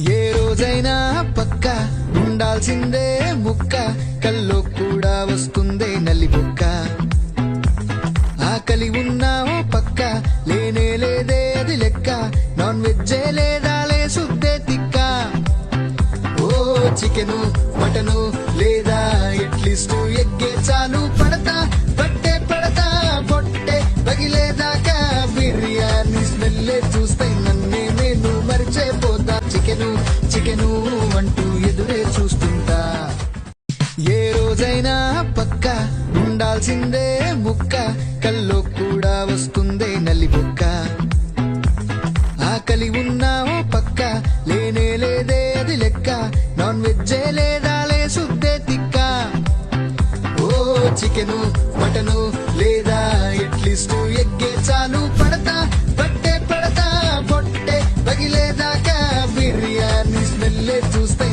ఏ రోజైనా పక్క ఉండాల్సిందే ముక్క, కల్లో కూడా వస్తుందే నల్లి బొక్క. ఆకలి ఉన్నా ఓ పక్క, లేనే లేదే అది లెక్క, నాన్ వెజ్జే లేదా లే సుద్దే తిక్క. ఓ చికెను మటను లేదా ఎట్లీస్ట్ ఎగ్గే చాలు, పడతా పట్టే పడతా పొట్టే పగిలేదాకా. బిర్యానీ స్మెల్లే చూస్తే నన్నే నేను మరిచేపోతా. చికెను చికెను అంటూ ఎదురే చూస్తుంటా. ఏ రోజైనా పక్క ఉండాల్సిందే ముక్క, కల్లో కూడా వస్తుందే నల్లి బొక్క. ఆకలి ఉన్నా ఓ పక్క, లేనే లేదే అది లెక్క, నాన్ వెజ్జే లేదా లే సుద్దే తిక్క. ఓ చికెను మటను లేదా ఎట్లీస్ట్ ఎగ్గే చాలు, పడతా పట్టే పడతా పొట్టే పగిలేదాకా. బిర్యానీ స్మెల్లే చూస్తే